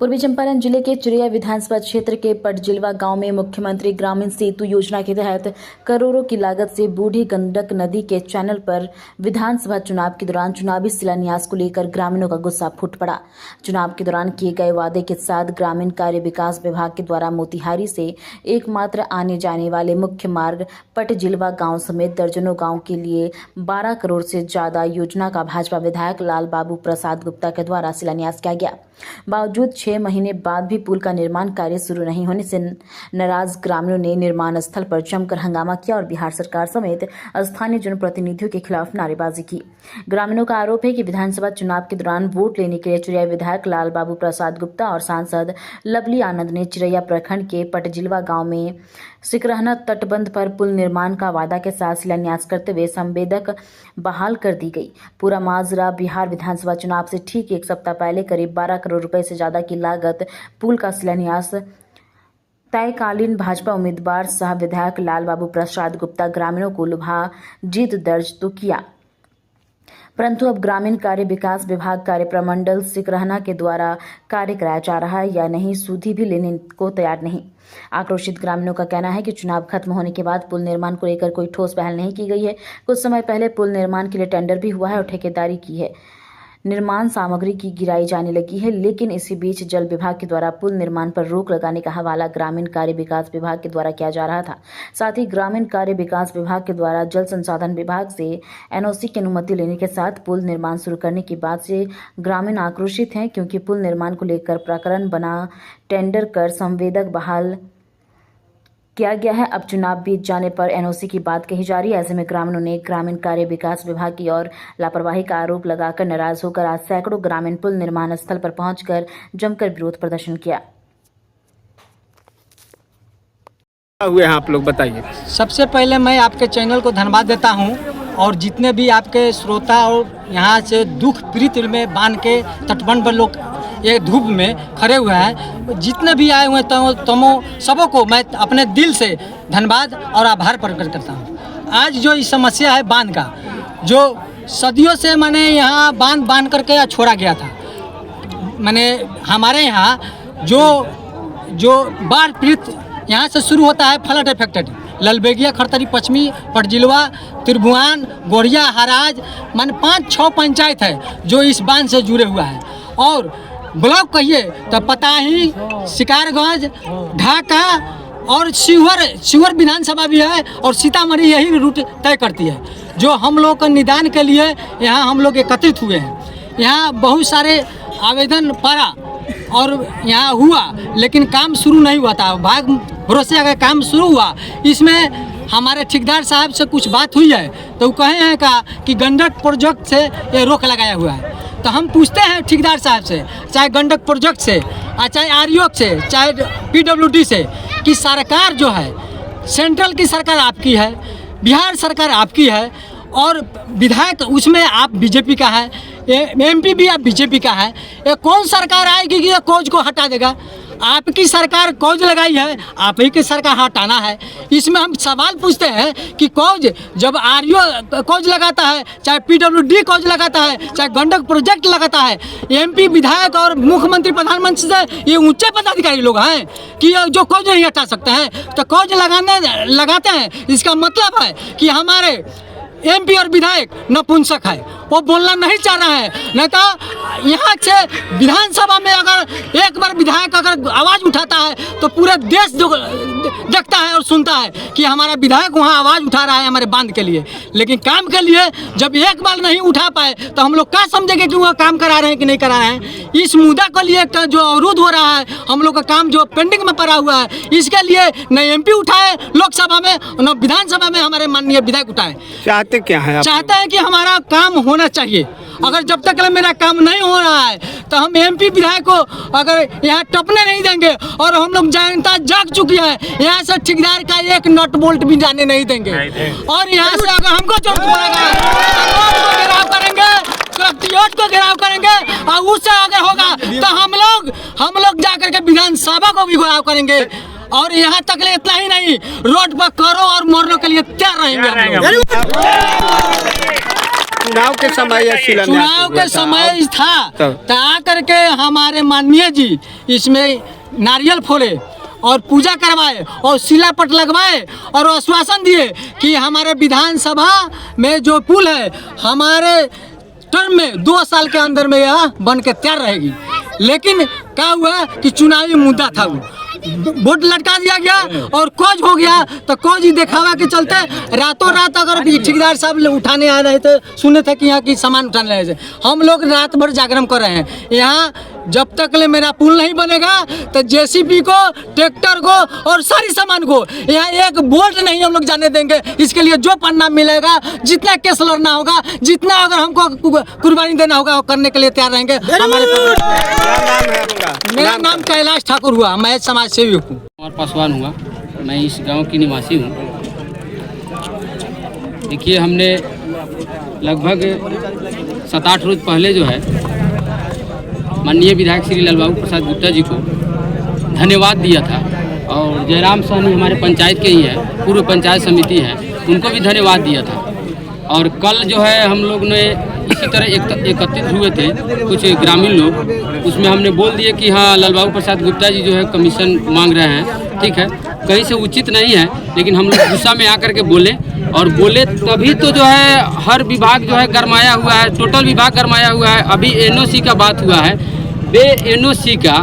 पूर्वी चंपारण जिले के चिड़िया विधानसभा क्षेत्र के पटजिलवा गांव में मुख्यमंत्री ग्रामीण सेतु योजना के तहत करोड़ों की लागत से बूढ़ी गंडक नदी के चैनल पर विधानसभा चुनाव के दौरान चुनावी शिलान्यास को लेकर ग्रामीणों का गुस्सा फूट पड़ा। चुनाव के दौरान किए गए वादे के साथ ग्रामीण कार्य विकास विभाग के द्वारा मोतिहारी से एकमात्र आने जाने वाले मुख्य मार्ग पटजिलवा गाँव समेत दर्जनों गाँव के लिए 12 करोड़ से ज्यादा योजना का भाजपा विधायक लाल बाबू प्रसाद गुप्ता के द्वारा शिलान्यास किया गया। बावजूद 6 महीने बाद भी पुल का निर्माण कार्य शुरू नहीं होने से नाराज ग्रामीणों ने निर्माण स्थल पर जमकर हंगामा किया और बिहार सरकार समेत स्थानीय जनप्रतिनिधियों के खिलाफ नारेबाजी की। ग्रामीणों का आरोप है कि विधानसभा चुनाव के दौरान वोट लेने के लिए चिड़िया विधायक लाल बाबू प्रसाद गुप्ता और सांसद लवली आनंद ने चिड़िया प्रखंड के पटजिलवा गाँव में सिकरहना तटबंध पर पुल निर्माण का वादा के साथ शिलान्यास करते हुए संवेदक बहाल कर दी गई। पूरा माजरा बिहार विधानसभा चुनाव से ठीक एक सप्ताह पहले करीब 12 करोड़ रुपए से ज्यादा की लागत पुल का शिलान्यास तयकालीन भाजपा उम्मीदवार सह विधायक लाल बाबू प्रसाद गुप्ता ग्रामीणों को लुभा जीत दर्ज तो किया, परंतु अब ग्रामीण कार्य विकास विभाग कार्य प्रमंडल सिकरहना के द्वारा कार्य कराया जा रहा है या नहीं, सूदी भी लेने को तैयार नहीं। आक्रोशित ग्रामीणों का कहना है कि चुनाव खत्म होने के बाद पुल निर्माण को लेकर कोई ठोस पहल नहीं की गई है। कुछ समय पहले पुल निर्माण के लिए टेंडर भी हुआ है और ठेकेदारी की है, निर्माण सामग्री की गिराई जाने लगी है, लेकिन इसी बीच जल विभाग के द्वारा पुल निर्माण पर रोक लगाने का हवाला ग्रामीण कार्य विकास विभाग के द्वारा किया जा रहा था। साथ ही ग्रामीण कार्य विकास विभाग के द्वारा जल संसाधन विभाग से एनओसी की अनुमति लेने के साथ पुल निर्माण शुरू करने की बात से ग्रामीण आक्रोशित हैं, क्योंकि पुल निर्माण को लेकर प्रकरण बना टेंडर कर संवेदक बहाल किया गया है। अब चुनाव बीत जाने पर एनओसी की बात कही जा रही है। ऐसे में ग्रामीणों ने ग्रामीण कार्य विकास विभाग की ओर लापरवाही का आरोप लगाकर नाराज होकर आज सैकड़ों ग्रामीण पुल निर्माण स्थल पर पहुंचकर जमकर विरोध प्रदर्शन किया। हुए हैं आप लोग बताइए। सबसे पहले मैं आपके चैनल को धन्यवाद देता हूं और जितने भी आपके श्रोता और यहाँ से दुख पीड़ित में बांध के तटबंध पर लोग ये धूप में खड़े हुए हैं, जितने भी आए हुए तमो सबों को मैं अपने दिल से धन्यवाद और आभार प्रकट करता हूँ। आज जो इस समस्या है बांध का, जो सदियों से मैंने यहाँ बांध करके छोड़ा गया था, मैंने हमारे यहाँ जो बाढ़ पीड़ित यहाँ से शुरू होता है फ्लड इफेक्टेड ललबेगिया, खरतरी पश्चिमी, पटजिलवा, त्रिभुवन, गोरिया, हराज, मान 5-6 पंचायत है जो इस बांध से जुड़े हुआ है। और ब्लॉक कहिए तो पताही, शिकारगंज, ढाका और शिवहर विधानसभा भी है और सीतामढ़ी यही रूट तय करती है। जो हम लोग का निदान के लिए यहाँ हम लोग एकत्रित हुए हैं। यहाँ बहुत सारे आवेदन पड़ा और यहाँ हुआ, लेकिन काम शुरू नहीं हुआ था। भाग भरोसे अगर काम शुरू हुआ, इसमें हमारे ठेकेदार साहब से कुछ बात हुई है तो वो कहे हैं कि गंडक प्रोजेक्ट से ये रोक लगाया हुआ है। तो हम पूछते हैं ठेकेदार साहब से, चाहे गंडक प्रोजेक्ट से, चाहे आरईओ से, चाहे पीडब्ल्यूडी से, कि सरकार जो है सेंट्रल की सरकार आपकी है, बिहार सरकार आपकी है और विधायक उसमें आप बीजेपी का है, एमपी भी आप बीजेपी का है। ये कौन सरकार आएगी कि ये कोज को हटा देगा? आपकी सरकार कोज लगाई है, आप ही की सरकार हटाना है। इसमें हम सवाल पूछते हैं कि कोज जब आरईओ कोज लगाता है, चाहे पीडब्ल्यूडी कोज लगाता है, चाहे गंडक प्रोजेक्ट लगाता है, एमपी विधायक और मुख्यमंत्री प्रधानमंत्री से ये ऊंचे पदाधिकारी लोग हैं कि जो कोज नहीं हटा सकते हैं, तो कोज लगाते हैं। इसका मतलब है कि हमारे एमपी और विधायक नपुंसक है, वो बोलना नहीं चाह रहा है। नहीं तो यहाँ से विधानसभा में अगर एक बार विधायक अगर आवाज़ उठाता है तो पूरे देश देखता है और सुनता है कि हमारा विधायक वहाँ आवाज़ उठा रहा है हमारे बांध के लिए। लेकिन काम के लिए जब एक बार नहीं उठा पाए तो हम लोग क्या समझेंगे कि वो काम करा रहे हैं कि नहीं करा रहे हैं। इस मुद्दा के लिए जो अवरोध हो रहा है, हम लोग का काम जो पेंडिंग में पड़ा हुआ है, इसके लिए न एमपी उठाए लोकसभा में, न विधानसभा में हमारे माननीय विधायक उठाए। चाहते क्या है? चाहते हैं कि हमारा काम होना चाहिए। अगर जब तक मेरा काम नहीं हो रहा है तो हम एमपी विधायक को अगर यहाँ टपने नहीं देंगे और हम लोग जनता जाग चुकी है, यहाँ से ठेकेदार का एक नट बोल्ट भी जाने नहीं देंगे। और यहाँ से अगर हमको जरूरत पड़ेगा तो घेराव करेंगे, कलेक्ट्रेट को घेराव करेंगे और उससे अगर होगा तो हम लोग जाकर के विधानसभा को भी घेराव करेंगे। और यहाँ तक ले इतना ही नहीं, रोड पर करो और मरने के लिए तैयार रहेंगे। चुनाव के समय या शिलान्यास चुनाव हुआ के समय था तब। तो आकर के हमारे माननीय जी इसमें नारियल फोड़े और पूजा करवाए और शिलापट लगवाए और आश्वासन दिए कि हमारे विधानसभा में जो पुल है हमारे टर्म में 2 साल के अंदर में यह बन के तैयार रहेगी। लेकिन क्या हुआ कि चुनावी मुद्दा था, वो वोट लटका दिया गया और कोज हो गया। तो कोज ही दिखावा के चलते रातों रात अगर ठेकेदार साहब उठाने आ रहे थे, सुने थे कि यहाँ की सामान उठाने रहे थे, हम लोग रात भर जागरण कर रहे हैं। यहाँ जब तक ले मेरा पुल नहीं बनेगा तो जेसीबी को, ट्रैक्टर को और सारी सामान को यहाँ एक वोट नहीं हम लोग जाने देंगे। इसके लिए जो पन्ना मिलेगा, जितना केस लड़ना होगा, जितना अगर हमको कुर्बानी देना होगा वो करने के लिए तैयार रहेंगे। हमारे क्या नाम है आपका? मेरा नाम कैलाश ठाकुर हुआ, मैं समाज सेवी हूँ और पासवान हुआ, मैं इस गांव की निवासी हूँ। देखिए, हमने लगभग 7-8 रोज पहले जो है माननीय विधायक श्री लालबाबू प्रसाद गुप्ता जी को धन्यवाद दिया था, और जयराम सहनी हमारे पंचायत के ही है, पूर्व पंचायत समिति है, उनको भी धन्यवाद दिया था। और कल जो है हम लोग ने इसी तरह एकत्रित हुए थे कुछ ग्रामीण लोग, उसमें हमने बोल दिए कि हाँ लालबाबू प्रसाद गुप्ता जी जो है कमीशन मांग रहे हैं, ठीक है, कहीं से उचित नहीं है, लेकिन हम लोग गुस्सा में आकर के बोले तभी तो जो है हर विभाग जो है गरमाया हुआ है, टोटल विभाग गरमाया हुआ है। अभी एनओसी का बात हुआ है, बे एनओसी का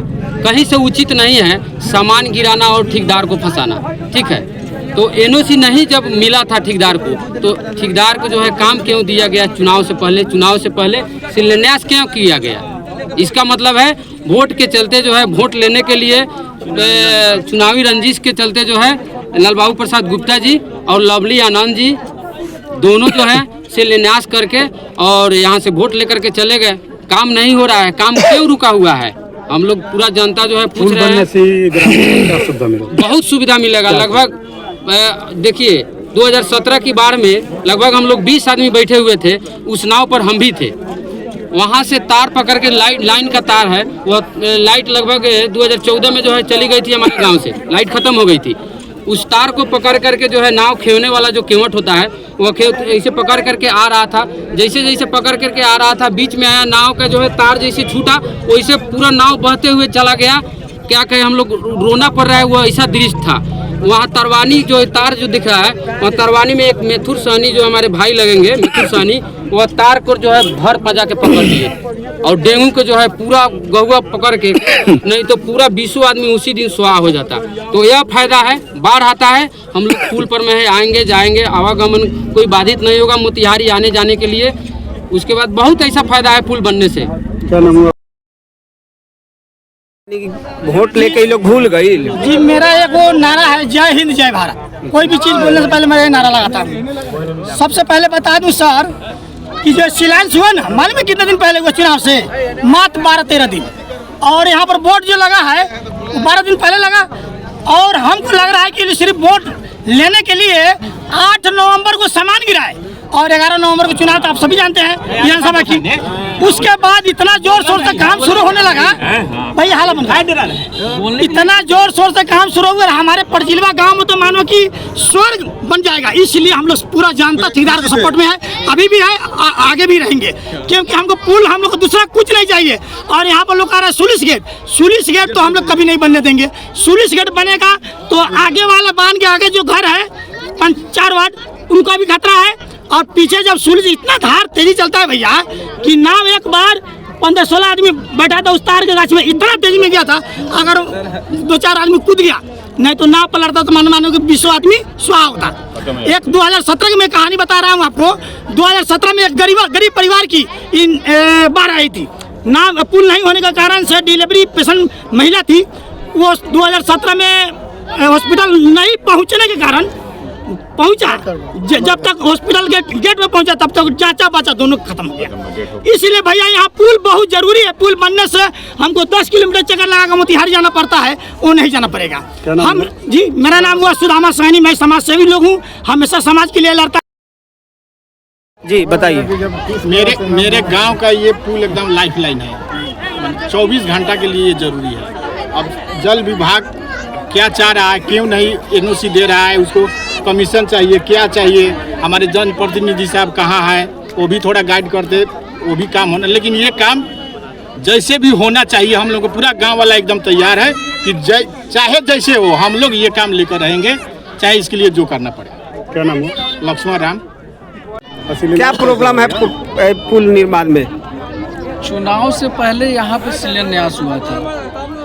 कहीं से उचित नहीं है सामान गिराना और ठेकेदार को फंसाना, ठीक है। तो एनओसी नहीं जब मिला था ठेकेदार को, तो ठेकेदार को जो है काम क्यों दिया गया चुनाव से पहले शिलान्यास क्यों किया गया? इसका मतलब है वोट के चलते जो है, वोट लेने के लिए चुनावी रंजिश के चलते जो है लालबाबू प्रसाद गुप्ता जी और लवली आनंद जी दोनों जो है शिलान्यास करके और यहाँ से वोट लेकर के चले गए। काम नहीं हो रहा है, काम क्यों रुका हुआ है? हम लोग पूरा जनता जो है पूछ रहे हैं। बहुत सुविधा मिलेगा। लगभग देखिए 2017 की बाढ़ में लगभग हम लोग 20 आदमी बैठे हुए थे, उस नाव पर हम भी थे। वहाँ से तार पकड़ के लाइन का तार है, वह लाइट लगभग 2014 में जो है चली गई थी, हमारे गांव से लाइट खत्म हो गई थी। उस तार को पकड़ करके जो है नाव खेवने वाला जो केवट होता है वह ऐसे पकड़ करके आ रहा था। जैसे पकड़ करके आ रहा था, बीच में आया नाव का जो है तार जैसे छूटा, वैसे पूरा नाव बहते हुए चला गया। क्या कहे, हम लोग रोना पड़ रहा है, वो ऐसा दृश्य था। वहाँ तरवानी जो तार जो दिख रहा है, वहाँ तरवानी में एक मेथुर सहनी जो हमारे भाई लगेंगे, मेथुर सहनी, वह तार को जो है भर पजा के पकड़ दिए और डेंगू को जो है पूरा गहुआ पकड़ के, नहीं तो पूरा 20 आदमी उसी दिन सुहा हो जाता। तो यह फायदा है, बाढ़ आता है हम लोग पुल पर में है, आएंगे जाएंगे, आवागमन कोई बाधित नहीं होगा मोतिहारी आने जाने के लिए। उसके बाद बहुत ऐसा फायदा है पुल बनने से। वोट लेके लोग भूल गई। जी, मेरा एक वो नारा है, जय हिंद जय भारत। कोई भी चीज़ बोलने से पहले मैं ये नारा लगाता हूँ। सबसे पहले बता दूं सर कि जो शिलान्यास हुआ ना, मालूम है कितने दिन पहले हुआ चुनाव से? मात्र 12-13 दिन। और यहाँ पर वोट जो लगा है वो 12 दिन पहले लगा। और हमको लग रहा है कि सिर्फ वोट लेने के लिए 8 नवंबर को सामान गिराए और 11 नवंबर को चुनाव, तो आप सभी जानते हैं विधानसभा की। उसके बाद इतना जोर शोर से काम शुरू होने लगा, भाई हाल इतना जोर शोर से काम शुरू हुआ, हमारे पड़जिलवा गांव में तो मानो कि स्वर्ग बन जाएगा। इसलिए हम लोग पूरा जनता ठेकेदार के सपोर्ट में है, अभी भी है, आगे भी रहेंगे, क्योंकि हमको पुल, हम लोग को दूसरा कुछ नहीं चाहिए। और यहाँ पर लोग आ रहा है सुलिस गेट तो हम लोग कभी नहीं बनने देंगे। सुलिस गेट बनेगा तो आगे वाला बांध के आगे जो घर है 4 वार्ड, उनका भी खतरा है। और पीछे जब सूरज इतना धार तेजी चलता है भैया कि नाव एक बार 15-16 आदमी बैठा था उस तार के गाछ में, इतना तेजी में गया था, अगर 2-4 आदमी कूद गया नहीं तो नाव पलटता तो मानो कि 20 आदमी सुहा होता। एक 2017 की मैं कहानी बता रहा हूँ आपको। 2017 में एक गरीब परिवार की बाढ़ आई थी। नाव पुल नहीं होने के कारण से डिलीवरी पेशेंट महिला थी, वो 2017 में हॉस्पिटल नहीं पहुँचने के कारण पहुंचा, जब तक हॉस्पिटल के गेट में पहुंचा तब तक चाचा बच्चा दोनों खत्म हो गया। इसलिए भैया यहाँ पुल बहुत जरूरी है। पुल बनने से हमको 10 किलोमीटर चक्कर लगा मोतिहारी जाना पड़ता है, वो नहीं जाना पड़ेगा। हम जी, मेरा नाम हुआ सुदामा सहनी, मैं समाज सेवी लोग हूँ, हमेशा समाज के लिए लड़ता। जी बताइए। मेरे गांव का ये पुल एकदम लाइफ लाइन है, 24 घंटा के लिए जरूरी है। अब जल विभाग क्या चाह रहा है, क्यों नहीं एनओसी दे रहा है, उसको कमीशन चाहिए, क्या चाहिए, हमारे जनप्रतिनिधि साहब कहाँ है, वो भी थोड़ा गाइड करते, वो भी काम होना। लेकिन ये काम जैसे भी होना चाहिए, हम लोग को पूरा गांव वाला एकदम तैयार है कि चाहे जैसे हो हम लोग ये काम लेकर रहेंगे, चाहे इसके लिए जो करना पड़े। क्या नाम है? लक्ष्मण राम। क्या प्रॉब्लम है पुल निर्माण में? चुनाव से पहले यहाँ पे शिलान्यास हुआ था,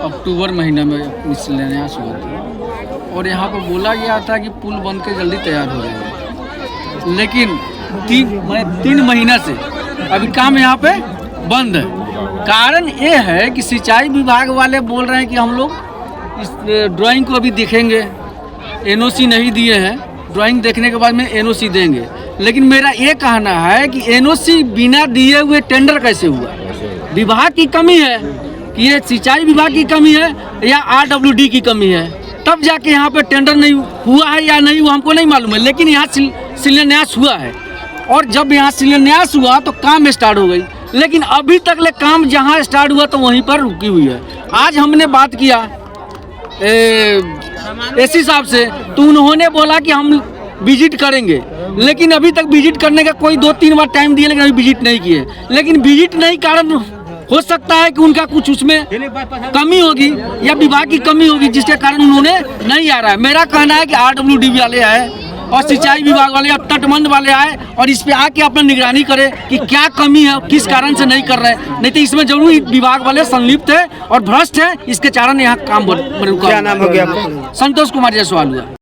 अक्टूबर महीने में शिलान्यास हुआ था और यहाँ पे बोला गया था कि पुल बन के जल्दी तैयार हो जाएगा। लेकिन 3 महीना से अभी काम यहाँ पे बंद है। कारण ये है कि सिंचाई विभाग वाले बोल रहे हैं कि हम लोग इस ड्राइंग को अभी देखेंगे, एनओसी नहीं दिए हैं, ड्राइंग देखने के बाद में एनओसी देंगे। लेकिन मेरा ये कहना है कि एनओसी बिना दिए हुए टेंडर कैसे हुआ? विभाग की कमी है कि ये सिंचाई विभाग की कमी है या आरडब्ल्यूडी की कमी है, तब जाके यहाँ पे टेंडर नहीं हुआ है या नहीं हुआ हमको नहीं मालूम है। लेकिन यहाँ शिलान्यास हुआ है और जब यहाँ शिलान्यास हुआ तो काम स्टार्ट हो गई, लेकिन अभी तक ले काम जहाँ स्टार्ट हुआ तो वहीं पर रुकी हुई है। आज हमने बात किया एसी साहब से तो उन्होंने बोला कि हम विजिट करेंगे, लेकिन अभी तक विजिट करने का कोई 2-3 बार टाइम दिए लेकिन अभी विजिट नहीं किए। लेकिन विजिट नहीं कारण हो सकता है कि उनका कुछ उसमें कमी होगी या विभाग की कमी होगी जिसके कारण उन्होंने नहीं आ रहा है। मेरा कहना है कि आरडब्ल्यूडी वाले आए और सिंचाई विभाग वाले या तटबंध वाले आए और इस पे आके अपना निगरानी करे कि क्या कमी है, किस कारण से नहीं कर रहे हैं। नहीं तो इसमें जरूर विभाग वाले संलिप्त है और भ्रष्ट है, इसके कारण यहाँ काम क्या नाम हो गया आपका? संतोष कुमार जायसवाल हुआ।